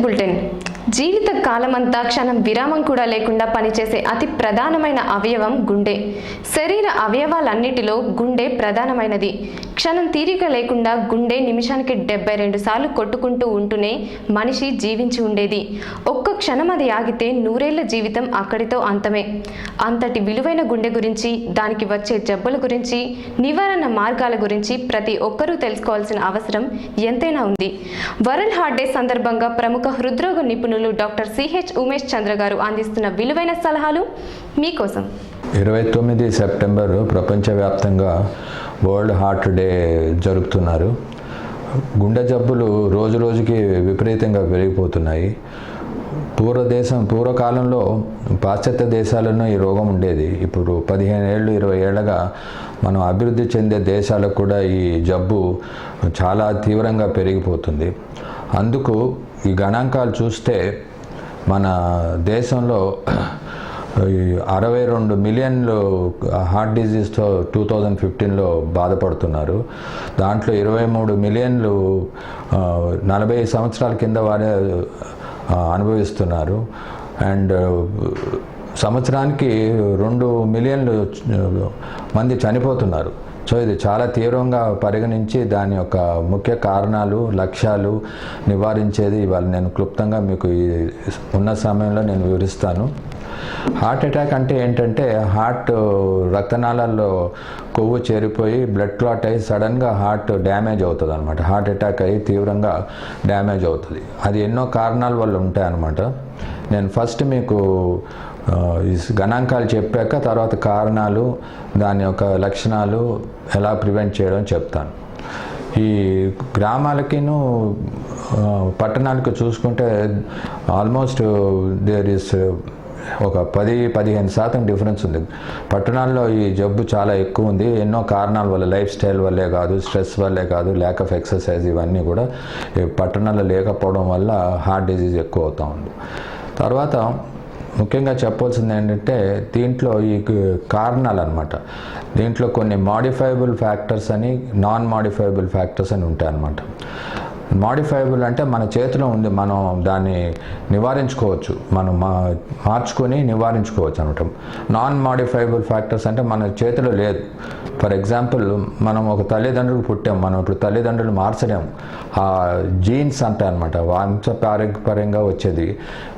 Bulletin. జీవిత కాలమంతా క్షణం విరామం కూడా లేకుండా పనిచేసే అతి ప్రధానమైన అవయవం గుండె. శరీర అవయవాలన్నిటిలో గుండె ప్రధానమైనది. క్షణం తీరిక లేకుండా గుండె నిమిషానికి 72 సార్లు కొట్టుకుంటూ ఉంటూనే మనిషి జీవించి ఉండేది. ఒక్క క్షణం అది ఆగితే 100 ఏళ్ల జీవితం అక్కడితో అంతమే. అంతటి విలువైన గుండె గురించి, దానికి వచ్చే జబ్బుల గురించి, నివారణ మార్గాల గురించి ప్రతి ఒక్కరూ తెలుసుకోవాల్సిన అవసరం ఎంతైనా ఉంది. వరల్డ్ హార్ట్ డే సందర్భంగా ప్రముఖ హృద్రోగ నిపుణులు డాక్టర్ సిహెచ్ ఉమేష్ చంద్ర గారు అందిస్తున్న విలువైన సలహాలు మీకోసం. 29 సెప్టెంబర్ ప్రపంచవ్యాప్తంగా వరల్డ్ హార్ట్ డే జరుపుతున్నారు. గుండె జబ్బులు రోజు రోజుకి విపరీతంగా పెరిగిపోతున్నాయి. పూర్వకాలంలో పాశ్చాత్య దేశాలలో ఈ రోగం ఉండేది. ఇప్పుడు 15 ఏళ్ళు 20 ఏళ్ళగా మనం అభివృద్ధి చెందే దేశాలకు కూడా ఈ జబ్బు చాలా తీవ్రంగా పెరిగిపోతుంది. అందుకు ఈ గణాంకాలు చూస్తే మన దేశంలో 62 మిలియన్లు హార్ట్ డిజీజ్తో 2015లో బాధపడుతున్నారు. దాంట్లో 23 మిలియన్లు 40 సంవత్సరాల కింద వారే అనుభవిస్తున్నారు. అండ్ సంవత్సరానికి 2 మిలియన్లు మంది చనిపోతున్నారు. సో ఇది చాలా తీవ్రంగా పరిగణించి దాని యొక్క ముఖ్య కారణాలు, లక్ష్యాలు నివారించేది ఇవాళ నేను క్లుప్తంగా మీకు ఉన్న సమయంలో నేను వివరిస్తాను. హార్ట్ అటాక్ అంటే ఏంటంటే హార్ట్ రక్తనాళాల్లో కొవ్వు చేరిపోయి బ్లడ్ క్లాట్ అయ్యి సడన్గా హార్ట్ డ్యామేజ్ అవుతుంది అనమాట. హార్ట్ అటాక్ అయ్యి తీవ్రంగా డ్యామేజ్ అవుతుంది. అది ఎన్నో కారణాల వల్ల ఉంటాయన్నమాట. నేను ఫస్ట్ మీకు ఈ గణాంకాలు చెప్పాక తర్వాత కారణాలు, దాని యొక్క లక్షణాలు, ఎలా ప్రివెంట్ చేయడం చెప్తాను. ఈ గ్రామాలకిను పట్టణాలకు చూసుకుంటే ఆల్మోస్ట్ దేర్ ఇస్ ఒక 10-15% డిఫరెన్స్ ఉంది. పట్టణాల్లో ఈ జబ్బు చాలా ఎక్కువ ఉంది. ఎన్నో కారణాల వల్ల, లైఫ్ స్టైల్ వల్లే కాదు, స్ట్రెస్ వల్లే కాదు, ల్యాక్ ఆఫ్ ఎక్సర్సైజ్, ఇవన్నీ కూడా పట్టణాల్లో లేకపోవడం వల్ల హార్ట్ డిజీజ్ ఎక్కువ అవుతూ ఉంది. తర్వాత ముఖ్యంగా చెప్పాల్సింది ఏంటంటే దీంట్లో ఈ కారణాలు అనమాట. దీంట్లో కొన్ని మాడిఫైబుల్ ఫ్యాక్టర్స్ అని, నాన్ మాడిఫైబుల్ ఫ్యాక్టర్స్ అని ఉంటాయి అన్నమాట. మాడిఫైబుల్ అంటే మన చేతిలో ఉంది, మనం దాన్ని నివారించుకోవచ్చు, మనం మార్చుకొని నివారించుకోవచ్చు అనమాట. నాన్ మాడిఫైబుల్ ఫ్యాక్టర్స్ అంటే మన చేతిలో లేదు. ఫర్ ఎగ్జాంపుల్, మనం ఒక తల్లిదండ్రులు పుట్టాం, మనం ఇప్పుడు తల్లిదండ్రులు మార్చలేము. ఆ జీన్స్ అంటే అనమాట, వంశపారంపర్యంగా వచ్చేది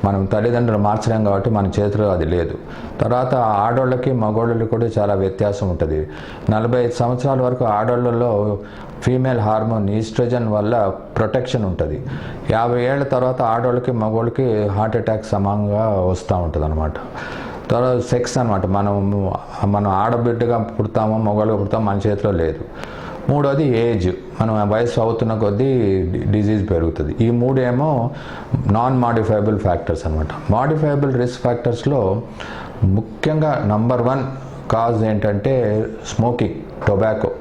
మనం తల్లిదండ్రులు మార్చలేం కాబట్టి మన చేతిలో అది లేదు. తర్వాత ఆడోళ్ళకి మగోళ్ళకి కూడా చాలా వ్యత్యాసం ఉంటుంది. 45 సంవత్సరాల వరకు ఆడోళ్ళలో ఫీమేల్ హార్మోన్ ఈస్ట్రోజన్ వల్ల ప్రొటెక్షన్ ఉంటుంది. 50 ఏళ్ళ తర్వాత ఆడోళ్ళకి మగోళ్ళకి హార్ట్ అటాక్ సమానంగా వస్తూ ఉంటుంది అనమాట. తర్వాత సెక్స్ అనమాట, మనం ఆడబిడ్డగా పుడతామో మగవాళ్ళగా పుడతామో మన చేతిలో లేదు. మూడోది ఏజ్, మనం వయసు అవుతున్న కొద్దీ డిజీజ్ పెరుగుతుంది. ఈ మూడేమో నాన్ మాడిఫైబుల్ ఫ్యాక్టర్స్ అనమాట. మాడిఫైబుల్ రిస్క్ ఫ్యాక్టర్స్లో ముఖ్యంగా నంబర్ 1 కాజ్ ఏంటంటే స్మోకింగ్, టొబాకో.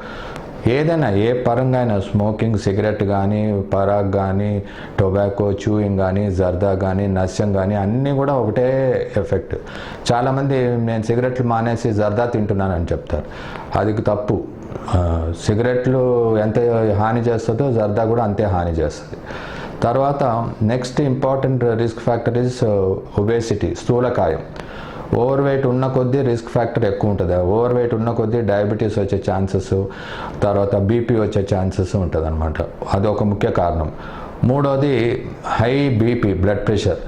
ఏదైనా ఏ పరంగా అయినా స్మోకింగ్, సిగరెట్ కానీ, పరాగ్ కానీ, టొబాకో, చూయింగ్ కానీ, జర్దా కానీ, నస్యం కానీ అన్నీ కూడా ఒకటే ఎఫెక్ట్. చాలామంది నేను సిగరెట్లు మానేసి జర్దా తింటున్నానని చెప్తారు. అది తప్పు. సిగరెట్లు ఎంత హాని చేస్తుందో జర్దా కూడా అంతే హాని చేస్తుంది. తర్వాత next important risk factor is obesity, స్థూలకాయం. ఓవర్ వెయిట్ ఉన్న కొద్దీ రిస్క్ ఫ్యాక్టర్ ఎక్కువ ఉంటుంది. ఓవర్ వెయిట్ ఉన్న కొద్దీ డయాబెటీస్ వచ్చే ఛాన్సెస్, తర్వాత బీపీ వచ్చే ఛాన్సెస్ ఉంటుంది అనమాట. అదొక ముఖ్య కారణం. మూడోది హై బీపీ, బ్లడ్ ప్రెషర్.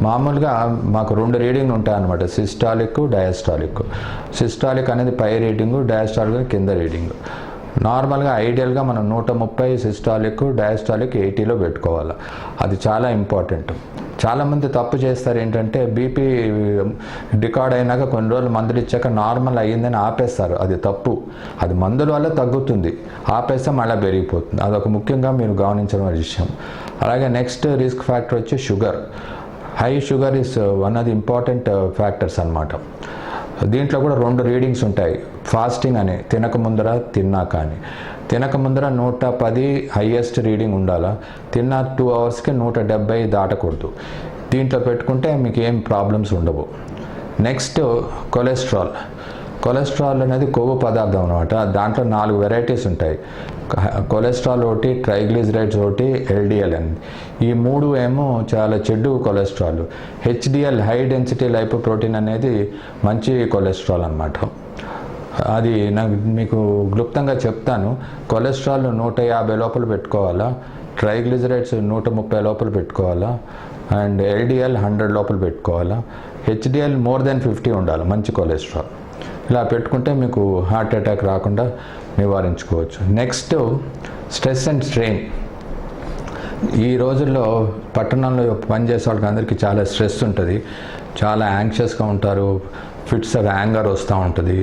మామూలుగా మాకు 2 రీడింగ్లు ఉంటాయన్నమాట, సిస్టాలిక్, డయాస్టాలిక్. సిస్టాలిక్ అనేది పై రీడింగు, డయాస్టాలిక్ కింద రీడింగు. నార్మల్గా ఐడియల్గా మనం 130 సిస్టాలిక్, డయాస్టాలిక్ 80లో పెట్టుకోవాలి. అది చాలా ఇంపార్టెంట్. చాలామంది తప్పు చేస్తారు ఏంటంటే బీపీ రికార్డ్ అయినాక కొన్ని రోజులు మందులు ఇచ్చాక నార్మల్ అయ్యిందని ఆపేస్తారు. అది తప్పు. అది మందుల వల్ల తగ్గుతుంది, ఆపేస్తే మళ్ళీ పెరిగిపోతుంది. అదొక ముఖ్యంగా మీరు గమనించిన విషయం. అలాగే నెక్స్ట్ రిస్క్ ఫ్యాక్టర్ వచ్చి sugar. High sugar is one of the important factors అనమాట. దీంట్లో కూడా 2 రీడింగ్స్ ఉంటాయి. ఫాస్టింగ్ అని, తినక ముందర తిన్నాక అని. తినక ముందర 110 హైయెస్ట్ రీడింగ్ ఉండాలా, తిన్న 2 అవర్స్కి 170 దాటకూడదు. దీంట్లో పెట్టుకుంటే మీకు ఏం ప్రాబ్లమ్స్ ఉండవు. Next cholesterol. కొలెస్ట్రాల్ అనేది కొవ్వు పదార్థం అనమాట. దాంట్లో 4 వెరైటీస్ ఉంటాయి. కొలెస్ట్రాల్ ఒకటి, ట్రైగ్లిజరైడ్స్ ఒకటి, ఎల్డిఎల్ అని. ఈ మూడు ఏమో చాలా చెడు cholesterol. HDL high density lipoprotein అనేది మంచి కొలెస్ట్రాల్ అన్నమాట. అది మీకు క్లుప్తంగా చెప్తాను. కొలెస్ట్రాల్ 150 లోపల పెట్టుకోవాలా, ట్రైగ్లిజరైడ్స్ 130 లోపల పెట్టుకోవాలా, అండ్ ఎల్డిఎల్ 100 లోపల పెట్టుకోవాలా, హెచ్డిఎల్ మోర్ దెన్ 50 ఉండాలి మంచి కొలెస్ట్రాల్. ఇలా పెట్టుకుంటే మీకు హార్ట్ అటాక్ రాకుండా నివారించుకోవచ్చు. Next, stress and strain. ఈ రోజుల్లో పట్టణంలో పనిచేసే వాళ్ళకి అందరికీ చాలా స్ట్రెస్ ఉంటుంది, చాలా యాంగ్షియస్గా ఉంటారు, ఫిట్స్ ఆఫ్ యాంగర్ వస్తూ ఉంటుంది,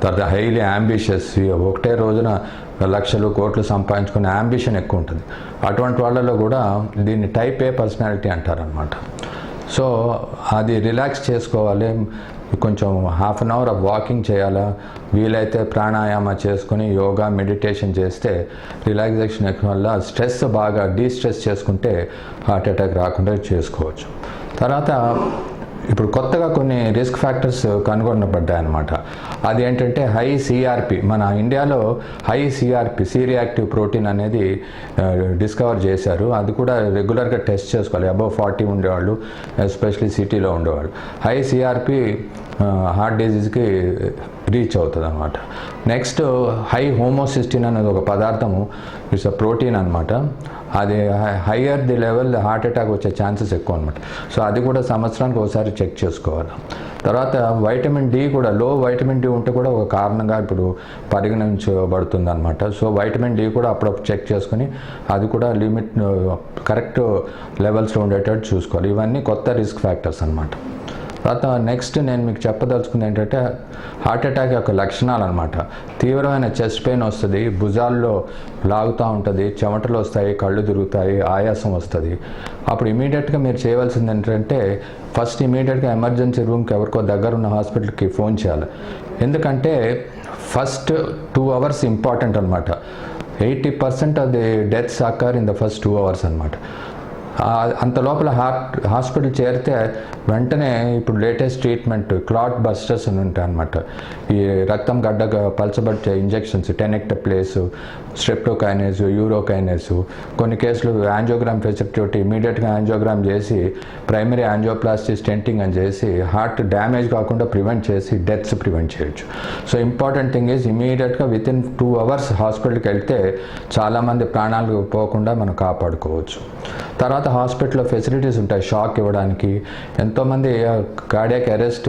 తర్వాత హైలీ యాంబిషియస్, ఒకటే రోజున లక్షలు కోట్లు సంపాదించుకునే యాంబిషన్ ఎక్కువ ఉంటుంది. అటువంటి వాళ్ళలో కూడా దీన్ని టైప్ ఏ పర్సనాలిటీ అంటారనమాట. సో అది రిలాక్స్ చేసుకోవాలి, కొంచెం half an hour of walking చేయాలా, వీలైతే ప్రాణాయామ చేసుకుని యోగా మెడిటేషన్ చేస్తే రిలాక్సేషన్ ఎక్కువ వల్ల స్ట్రెస్ బాగా డీస్ట్రెస్ చేసుకుంటే హార్ట్ అటాక్ రాకుండా చేసుకోవచ్చు. తర్వాత ఇప్పుడు కొత్తగా కొన్ని రిస్క్ ఫ్యాక్టర్స్ కనుగొనబడ్డాయన్నమాట. అది ఏంటంటే హై సిఆర్పి. మన ఇండియాలో high CRP, C reactive protein అనేది డిస్కవర్ చేశారు. అది కూడా రెగ్యులర్గా టెస్ట్ చేసుకోవాలి. అబవ్ 40 ఉండేవాళ్ళు, ఎస్పెషలీ సిటీలో ఉండేవాళ్ళు. హై సిఆర్పి హార్ట్ డిజీజ్కి రీచ్ అవుతుంది అనమాట. నెక్స్ట్, హై హోమోసిస్టిన్ అనేది ఒక పదార్థము, ఇట్స్ అ ప్రోటీన్ అనమాట. అది higher the level heart attack వచ్చే ఛాన్సెస్ ఎక్కువ అనమాట. సో అది కూడా సంవత్సరానికి ఒకసారి చెక్ చేసుకోవాలి. తర్వాత వైటమిన్ డి కూడా, లో వైటమిన్ డి ఉంటే కూడా ఒక కారణంగా ఇప్పుడు పరిగణించబడుతుంది అనమాట. సో వైటమిన్ డి కూడా అప్పుడప్పుడు చెక్ చేసుకుని అది కూడా లిమిట్ కరెక్ట్ లెవెల్స్లో ఉండేటట్టు చూసుకోవాలి. ఇవన్నీ కొత్త రిస్క్ ఫ్యాక్టర్స్ అనమాట. తర్వాత నెక్స్ట్ నేను మీకు చెప్పదలుచుకుంది ఏంటంటే హార్ట్ అటాక్ యొక్క లక్షణాలు అనమాట. తీవ్రమైన చెస్ట్ పెయిన్ వస్తుంది, భుజాల్లో లాగుతూ ఉంటుంది, చెమటలు వస్తాయి, కళ్ళు తిరుగుతాయి, ఆయాసం వస్తుంది. అప్పుడు ఇమీడియట్గా మీరు చేయవలసింది ఏంటంటే ఫస్ట్ ఇమీడియట్గా ఎమర్జెన్సీ రూమ్కి ఎవరికో దగ్గర ఉన్న హాస్పిటల్కి ఫోన్ చేయాలి. ఎందుకంటే ఫస్ట్ 2 hours ఇంపార్టెంట్ అనమాట. 80% of the deaths అక్కర్ in the first 2 hours అనమాట. అంత లోపల హాస్పిటల్ చేరితే వెంటనే ఇప్పుడు లేటెస్ట్ ట్రీట్మెంట్ క్లాట్ బస్టర్స్ అని ఉంటాయి అన్నమాట. ఈ రక్తం గడ్డగా పలచబట్టే ఇంజెక్షన్స్, టెనెక్టప్లేస్, స్ట్రెప్టోకైనేస్, యూరోకైనేస్, కొన్ని కేసులు యాంజియోగ్రామ్ ఫెసిలిటీ తోటి ఇమీడియట్గా యాంజియోగ్రామ్ చేసి ప్రైమరీ యాంజియోప్లాస్టీ స్టెంటింగ్ అని చేసి హార్ట్ డ్యామేజ్ కాకుండా ప్రివెంట్ చేసి డెత్స్ ప్రివెంట్ చేయొచ్చు. సో ఇంపార్టెంట్ థింగ్ ఈజ్ ఇమీడియట్గా వితిన్ 2 hours హాస్పిటల్కి వెళ్తే చాలామంది ప్రాణాలు పోకుండా మనం కాపాడుకోవచ్చు. తర్వాత హాస్పిటల్లో ఫెసిలిటీస్ ఉంటాయి షాక్ ఇవ్వడానికి. ఎంతోమంది కార్డియాక్ అరెస్ట్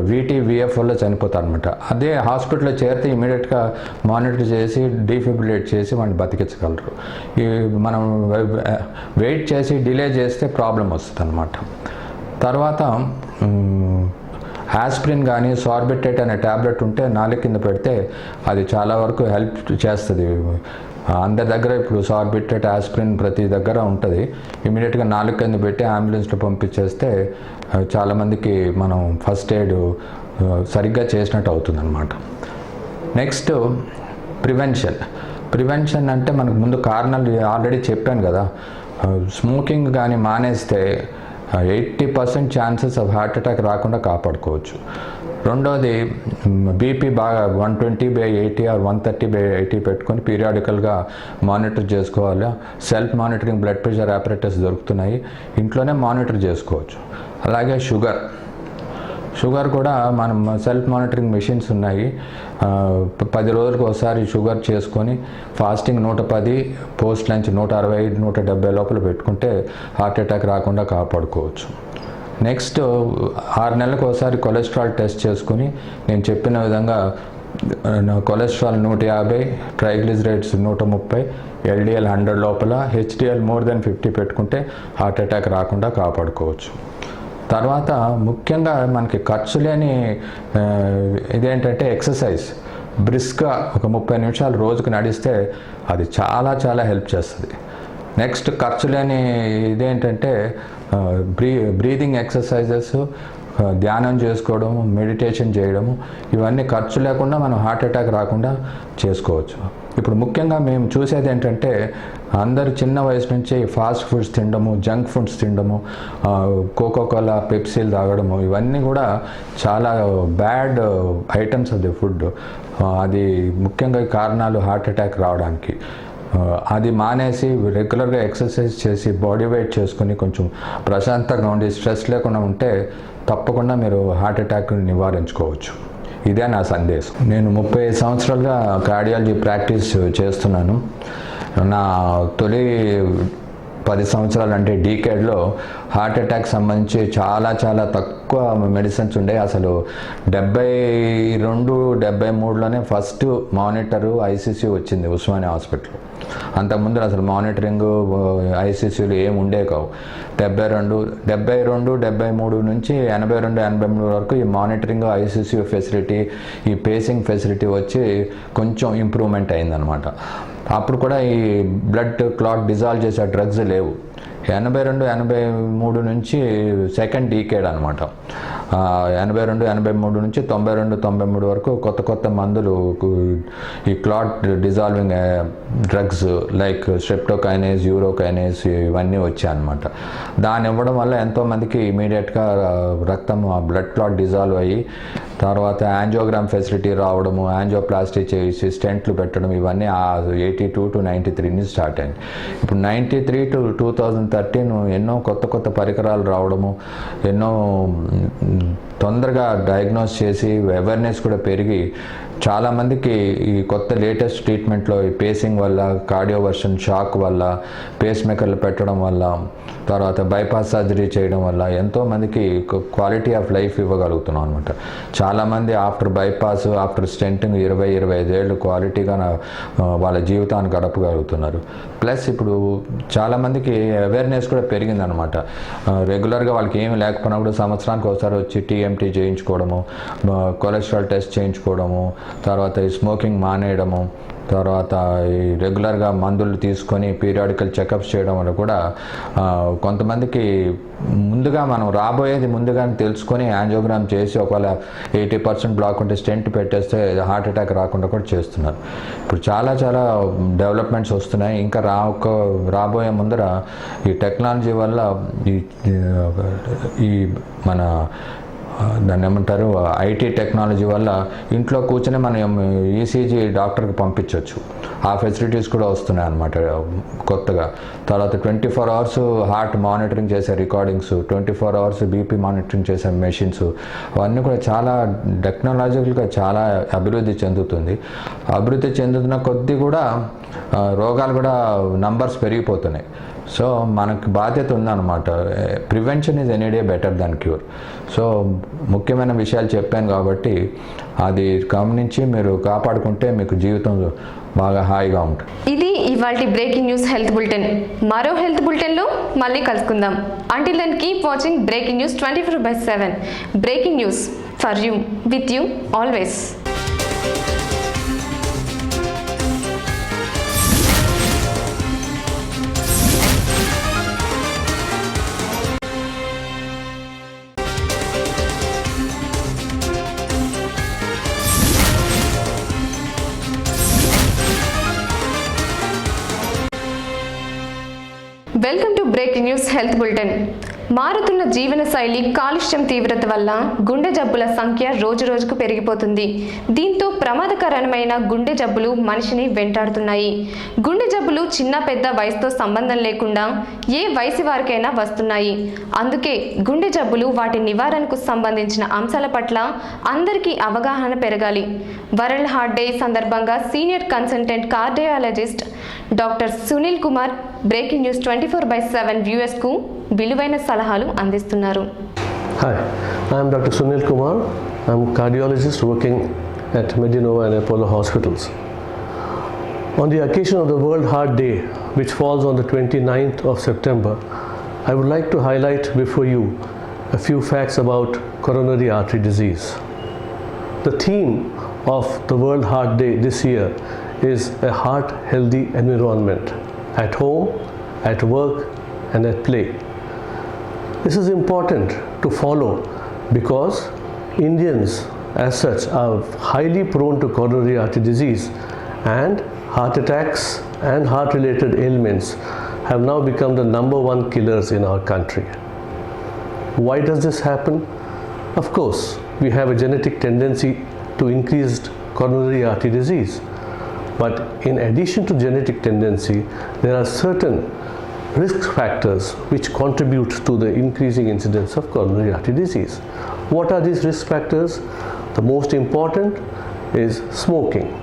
VT-VF వల్ల చనిపోతారు అనమాట. అదే హాస్పిటల్లో చేరితే ఇమీడియట్గా మానిటర్ చేసి డీఫిబ్రిలేట్ చేసి వాడిని బతికించగలరు. మనం వెయిట్ చేసి డిలే చేస్తే ప్రాబ్లం వస్తుంది అనమాట. తర్వాత ఆస్పిరిన్ కానీ సార్బిట్రేట్ అనే ట్యాబ్లెట్ ఉంటే నాలుగు కింద పెడితే అది చాలా వరకు హెల్ప్ చేస్తుంది. అందరి దగ్గర ఇప్పుడు సార్బిట్రేట్, ఆస్పిరిన్ ప్రతి దగ్గర ఉంటుంది. ఇమీడియట్గా నాలుగు కింద పెట్టి అంబులెన్స్లో పంపించేస్తే చాలామందికి మనం ఫస్ట్ ఎయిడ్ సరిగ్గా చేసినట్టు అవుతుంది అనమాట. నెక్స్ట్, ప్రివెన్షన్ అంటే మనకు ముందు కారణాలు ఆల్రెడీ చెప్పాను కదా. స్మోకింగ్ కానీ మానేస్తే 80% ఛాన్సెస్ ఆఫ్ హార్ట్ అటాక్ రాకుండా కాపాడుకోవచ్చు. రెండోది, బీపీ బాగా 120/80 ఆర్ 130/80 పెట్టుకొని పీరియాడికల్గా మానిటర్ చేసుకోవాలి. Self monitoring blood pressure operators దొరుకుతున్నాయి, ఇంట్లోనే మానిటర్ చేసుకోవచ్చు. అలాగే షుగర్ కూడా మనం సెల్ఫ్ మానిటరింగ్ మెషిన్స్ ఉన్నాయి. 10 రోజులకు ఒకసారి షుగర్ చేసుకొని ఫాస్టింగ్ 110, పోస్ట్ లంచ్ 160, 170 లోపల పెట్టుకుంటే హార్ట్ అటాక్ రాకుండా కాపాడుకోవచ్చు. నెక్స్ట్, 6 నెలలకు ఒకసారి కొలెస్ట్రాల్ టెస్ట్ చేసుకుని నేను చెప్పిన విధంగా కొలెస్ట్రాల్ 150, ట్రైగ్లిజరైడ్స్ 130, LDL 100 లోపల, HDL మోర్ దెన్ 50 పెట్టుకుంటే హార్ట్ అటాక్ రాకుండా కాపాడుకోవచ్చు. తర్వాత ముఖ్యంగా మనకి ఖర్చు లేని ఇదేంటంటే ఎక్సర్సైజ్. బ్రిస్క్గా ఒక 30 నిమిషాలు రోజుకు నడిస్తే అది చాలా చాలా హెల్ప్ చేస్తుంది. నెక్స్ట్, ఖర్చు లేని ఇదేంటంటే బ్రీదింగ్ ఎక్సర్సైజెస్, ధ్యానం చేసుకోవడం, మెడిటేషన్ చేయడము, ఇవన్నీ ఖర్చు లేకుండా మనం హార్ట్ అటాక్ రాకుండా చేసుకోవచ్చు. ఇప్పుడు ముఖ్యంగా మేము చూసేది ఏంటంటే అందరు చిన్న వయసు నుంచి ఫాస్ట్ ఫుడ్స్ తినడము, జంక్ ఫుడ్స్ తినడము, కోకోకోలా, పెప్సీలు తాగడము, ఇవన్నీ కూడా చాలా bad items of the food. అది ముఖ్యంగా కారణాలు హార్ట్ అటాక్ రావడానికి. అది మానేసి రెగ్యులర్గా ఎక్సర్సైజ్ చేసి బాడీ వెయిట్ చేసుకుని కొంచెం ప్రశాంతంగా ఉండి స్ట్రెస్ లేకుండా ఉంటే తప్పకుండా మీరు హార్ట్ అటాక్ నివారించుకోవచ్చు. ఇదే నా సందేశం. నేను 35 సంవత్సరాలుగా కార్డియాలజీ ప్రాక్టీస్ చేస్తున్నాను. నా తొలి 10 సంవత్సరాలు అంటే డీకేడ్లో హార్ట్ అటాక్ సంబంధించి చాలా తక్కువ మెడిసిన్స్ ఉండే. అసలు 72-73లోనే ఫస్ట్ మానిటరు ఐసీసీ వచ్చింది ఉస్మానియా హాస్పిటల్. అంతకుముందు అసలు మానిటరింగ్ ఐసీసీలు ఏమి ఉండే కావు. 72-73 నుంచి 82-83 వరకు ఈ మానిటరింగ్, ఐసీసీ ఫెసిలిటీ, ఈ పేసింగ్ ఫెసిలిటీ వచ్చి కొంచెం ఇంప్రూవ్మెంట్ అయిందనమాట. అప్పుడు కూడా ఈ బ్లడ్ క్లాట్ డిజాల్వ్ చేసే డ్రగ్స్ లేవు. 82-83 నుంచి సెకండ్ డీకేడ్ అనమాట. 82-83 నుంచి 92-93 వరకు కొత్త మందులు, ఈ క్లాట్ డిజాల్వింగ్ డ్రగ్స్ లైక్ స్ట్రెప్టోకైనేజ్, యూరోకైనేజ్ ఇవన్నీ వచ్చాయన్నమాట. దాన్ని ఇవ్వడం వల్ల ఎంతోమందికి ఇమీడియట్గా రక్తం బ్లడ్ క్లాట్ డిజాల్వ్ అయ్యి తర్వాత యాంజియోగ్రామ్ ఫెసిలిటీ రావడము, యాంజియోప్లాస్టీ చేసి స్టెంట్లు పెట్టడం, ఇవన్నీ 82-93 నుంచి స్టార్ట్ అయింది. ఇప్పుడు 93-2013 ఎన్నో కొత్త పరికరాలు రావడము, ఎన్నో తొందరగా డయాగ్నోస్ చేసి అవేర్నెస్ కూడా పెరిగి చాలామందికి ఈ కొత్త లేటెస్ట్ ట్రీట్మెంట్లో ఈ పేసింగ్ వల్ల, కార్డియోవర్షన్ షాక్ వల్ల, పేస్ మేకర్లు పెట్టడం వల్ల, తర్వాత బైపాస్ సర్జరీ చేయడం వల్ల ఎంతోమందికి క్వాలిటీ ఆఫ్ లైఫ్ ఇవ్వగలుగుతున్నాం అనమాట. చాలామంది ఆఫ్టర్ బైపాస్, ఆఫ్టర్ స్టెంటింగ్ 20-25 ఏళ్ళు క్వాలిటీగా వాళ్ళ జీవితాన్ని గడపగలుగుతున్నారు. ప్లస్ ఇప్పుడు చాలామందికి అవేర్నెస్ కూడా పెరిగిందనమాట. రెగ్యులర్గా వాళ్ళకి ఏమి లేకపోయినా కూడా సంవత్సరానికి ఒకసారి వచ్చి టీఎంటీ చేయించుకోవడము, కొలెస్ట్రాల్ టెస్ట్ చేయించుకోవడము, తర్వాత ఈ స్మోకింగ్ మానేయడము, తర్వాత ఈ రెగ్యులర్గా మందులు తీసుకొని పీరియాడికల్ చెకప్స్ చేయడం వల్ల కూడా కొంతమందికి ముందుగా మనం రాబోయేది ముందుగానే తెలుసుకొని యాంజియోగ్రామ్ చేసి ఒకవేళ 80% బ్లాక్ ఉంటే స్టెంట్ పెట్టేస్తే హార్ట్ అటాక్ రాకుండా కూడా చేస్తున్నారు. ఇప్పుడు చాలా డెవలప్మెంట్స్ వస్తున్నాయి. ఇంకా రాబోయే ముందర ఈ టెక్నాలజీ వల్ల ఈ మన దాన్ని ఏమంటారు, ఐటీ టెక్నాలజీ వల్ల ఇంట్లో కూర్చొని మనం ఈసీజీ డాక్టర్కి పంపించవచ్చు. ఆ ఫెసిలిటీస్ కూడా వస్తున్నాయి అన్నమాట కొత్తగా. తర్వాత 24 అవర్స్ హార్ట్ మానిటరింగ్ చేసే రికార్డింగ్స్, 24 అవర్స్ బీపీ మానిటరింగ్ చేసే మెషిన్స్, అవన్నీ కూడా చాలా టెక్నాలజికల్గా చాలా అభివృద్ధి చెందుతుంది. అభివృద్ధి చెందుతున్న కొద్దీ కూడా రోగాలు కూడా నంబర్స్ పెరిగిపోతున్నాయి. సో మనకు బాధ్యత ఉందన్నమాట. Prevention is any day better than cure. So ముఖ్యమైన విషయాలు చెప్పాను కాబట్టి అది గమనించి మీరు కాపాడుకుంటే మీకు జీవితం బాగా హాయిగా ఉంటుంది. ఇది ఇవాల్టి బ్రేకింగ్ న్యూస్ హెల్త్ బులెటిన్. మరో హెల్త్ బులెటిన్లో మళ్ళీ కలుసుకుందాం. Until then keep watching breaking news 24/7. Breaking news for you, with you always. Welcome to breaking news health bulletin. మారుతున్న జీవన శైలి, కాలుష్యం తీవ్రత వల్ల గుండె జబ్బుల సంఖ్య రోజురోజుకు పెరిగిపోతుంది. దీంతో ప్రమాదకరమైన గుండె జబ్బులు మనిషిని వెంటాడుతున్నాయి. గుండె జబ్బులు చిన్న పెద్ద వయసుతో సంబంధం లేకుండా ఏ వయసు వారికైనా వస్తున్నాయి. అందుకే గుండె జబ్బులు, వాటి నివారణకు సంబంధించిన అంశాల పట్ల అందరికీ అవగాహన పెరగాలి. వరల్డ్ హార్ట్ డే సందర్భంగా senior consultant cardiologist doctor Sunil Kumar breaking news 24/7 వ్యూయర్స్కు విలువైన సలహాలు అందిస్తున్నారు. Hi, I am Dr. Sunil Kumar. I am a cardiologist working at Medinova and Apollo Hospitals. On the occasion of the World Heart Day, which falls on the 29th of September, I would like to highlight before you a few facts about coronary artery disease. The theme of the World Heart Day this year is a heart-healthy environment at home, at work, and at play. This is important to follow because Indians as such are highly prone to coronary artery disease, and heart attacks and heart-related ailments have now become the #1 killers in our country. Why does this happen? Of course, we have a genetic tendency to increased coronary artery disease. But in addition to genetic tendency, there are certain risk factors which contribute to the increasing incidence of coronary artery disease. What are these risk factors? The most important is smoking.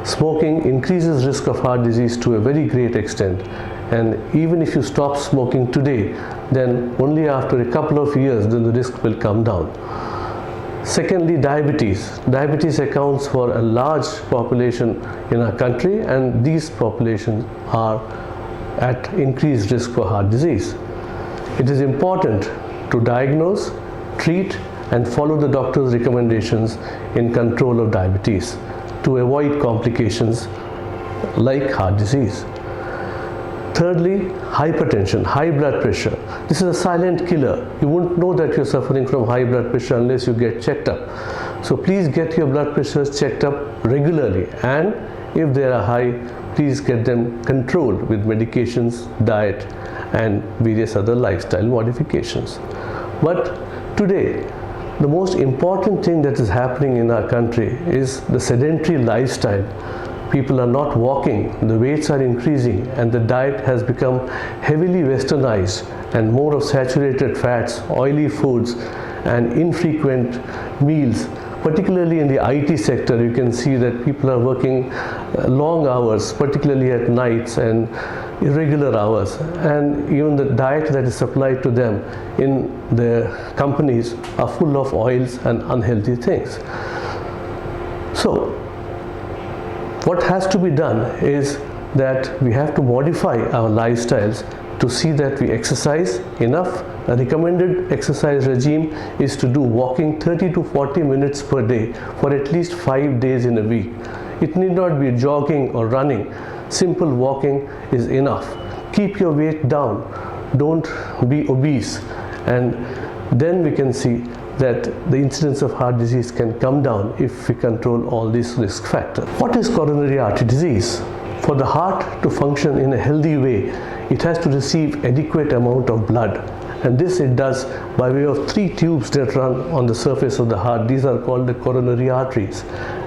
Smoking increases risk of heart disease to a very great extent, and even if you stop smoking today, then only after a couple of years then the risk will come down. Secondly, diabetes. Diabetes accounts for a large population in our country, and these populations are at increased risk for heart disease. It is important to diagnose, treat, and follow the doctor's recommendations in control of diabetes to avoid complications like heart disease. Thirdly, hypertension, high blood pressure. This is a silent killer. You won't know that you're suffering from high blood pressure unless you get checked up. So please get your blood pressures checked up regularly, and if they are high, please get them controlled with medications, diet, and various other lifestyle modifications. But today, the most important thing that is happening in our country is the sedentary lifestyle. People are not walking, the weights are increasing, and the diet has become heavily westernized, and more of saturated fats, oily foods, and infrequent meals. Particularly in the IT sector, you can see that people are working long hours, particularly at nights, and irregular hours, and even the diet that is supplied to them in the companies are full of oils and unhealthy things. So what has to be done is that we have to modify our lifestyles to see that we exercise enough. A recommended exercise regime is to do walking 30 to 40 minutes per day for at least 5 days in a week. It need not be jogging or running. Simple walking is enough. Keep your weight down. Don't be obese. And then we can see that the incidence of heart disease can come down if we control all these risk factors. What is coronary artery disease? For the heart to function in a healthy way, it has to receive adequate amount of blood, and this it does by way of 3 tubes that run on the surface of the heart. These are called the coronary arteries.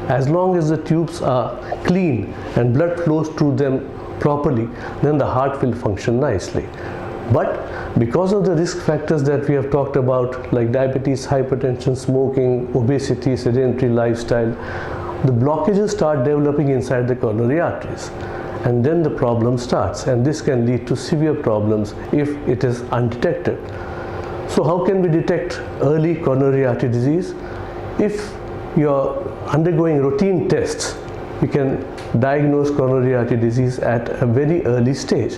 As long as the tubes are clean and blood flows through them properly, then the heart will function nicely. But because of the risk factors that we have talked about, like diabetes, hypertension, smoking, obesity, sedentary lifestyle, the blockages start developing inside the coronary arteries, and then the problem starts, and this can lead to severe problems if it is undetected. So how can we detect early coronary artery disease? If you're undergoing routine tests, we can diagnose coronary artery disease at a very early stage.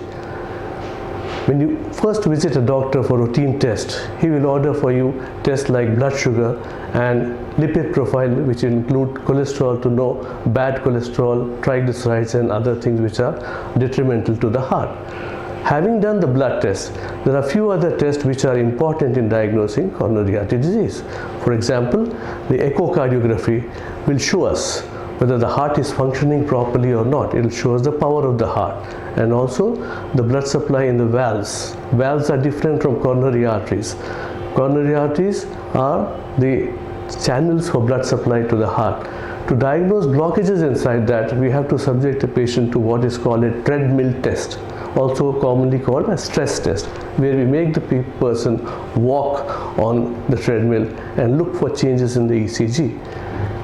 When you first visit a doctor for routine test, he will order for you tests like blood sugar and lipid profile, which include cholesterol to know bad cholesterol, triglycerides, and other things which are detrimental to the heart. Having done the blood test, there are few other tests which are important in diagnosing coronary artery disease. For example, the echocardiography will show us whether the heart is functioning properly or not. It will show us the power of the heart, and also the blood supply in the valves. Valves are different from coronary arteries. Coronary arteries are the channels for blood supply to the heart. To diagnose blockages inside that, we have to subject a patient to what is called a treadmill test, also commonly called a stress test, where we make the person walk on the treadmill and look for changes in the ECG.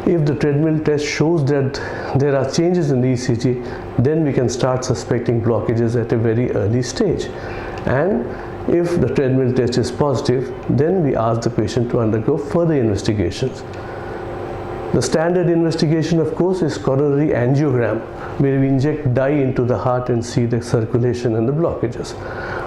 If the treadmill test shows that there are changes in the ECG, then we can start suspecting blockages at a very early stage. And if the treadmill test is positive, then we ask the patient to undergo further investigations. The standard investigation, of course, is coronary angiogram, where we inject dye into the heart and see the circulation and the blockages.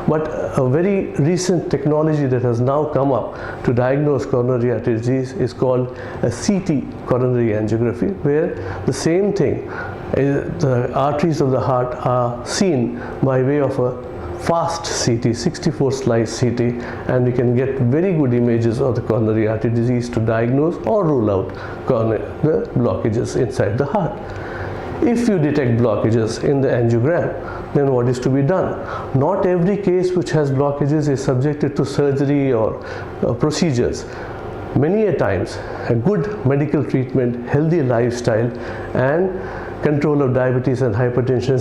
But a very recent technology that has now come up to diagnose coronary artery disease is called a CT coronary angiography, where the same thing, the arteries of the heart are seen by way of a fast CT, 64 slice CT, and we can get very good images of the coronary artery disease to diagnose or rule out the blockages inside the heart. If you detect blockages in the angiogram, then what is to be done? Not every case which has blockages is subjected to surgery or procedures. Many a times, a good medical treatment, healthy lifestyle, and control of diabetes and hypertension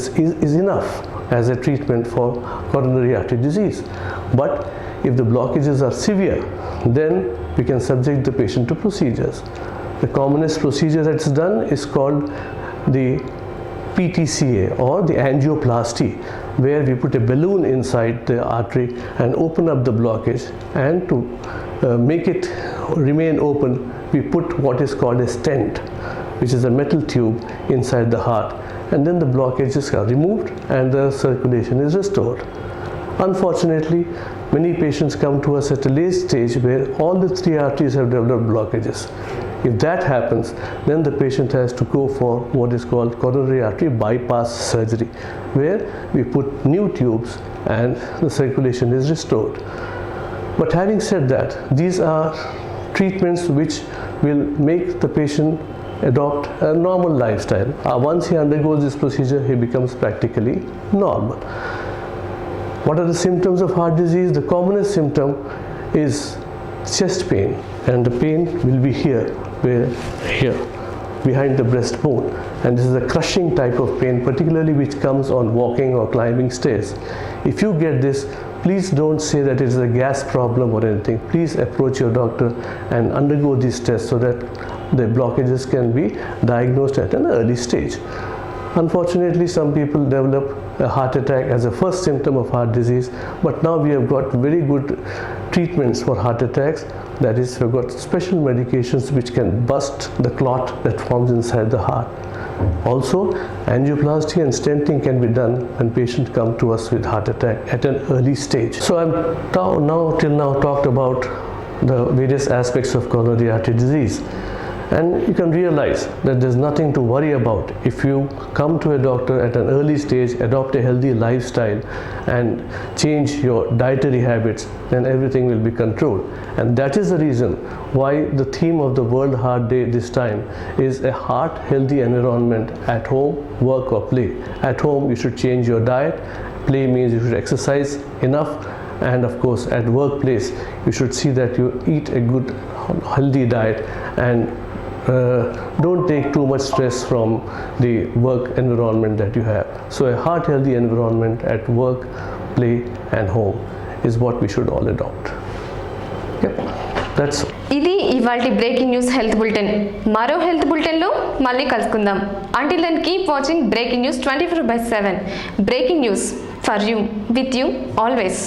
is enough as a treatment for coronary artery disease. But if the blockages are severe, then we can subject the patient to procedures. The commonest procedure that's done is called the PTCA or the angioplasty, where we put a balloon inside the artery and open up the blockage, and to make it remain open, we put what is called a stent, which is a metal tube inside the heart, and then the blockages are removed and the circulation is restored. Unfortunately, many patients come to us at a late stage where all the three arteries have developed blockages. If that happens, then the patient has to go for what is called coronary artery bypass surgery, where we put new tubes and the circulation is restored. But having said that, these are treatments which will make the patient adopt a normal lifestyle. Once he undergoes this procedure, he becomes practically normal. What are the symptoms of heart disease? The commonest symptom is chest pain, and the pain will be here behind the breastbone, and this is a crushing type of pain, particularly which comes on walking or climbing stairs. If you get this, please don't say that it is a gas problem or anything. Please approach your doctor and undergo these tests so that the blockages can be diagnosed at an early stage. Unfortunately, some people develop a heart attack as a first symptom of heart disease, but now we have got very good treatments for heart attacks. That is, we've got special medications which can bust the clot that forms inside the heart. Also, angioplasty and stenting can be done when patients come to us with heart attack at an early stage. So I've till now talked about the various aspects of coronary artery disease. And you can realize that there's nothing to worry about. If you come to a doctor at an early stage, adopt a healthy lifestyle and change your dietary habits, then everything will be controlled. And that is the reason why the theme of the World Heart Day this time is a heart healthy environment at home, work or play. At home, you should change your diet. Play means you should exercise enough. And of course, at workplace, you should see that you eat a good, healthy diet and don't take too much stress from the work environment that you have. So a heart healthy environment at work, play and home is what we should all adopt. Yep, that's ఇది ఇవాల్టి breaking news health bulletin. మరో health బులెటిన్లో మళ్ళీ కలుసుకుందాం. Until then keep watching breaking news 24/7. Breaking news for you, with you always.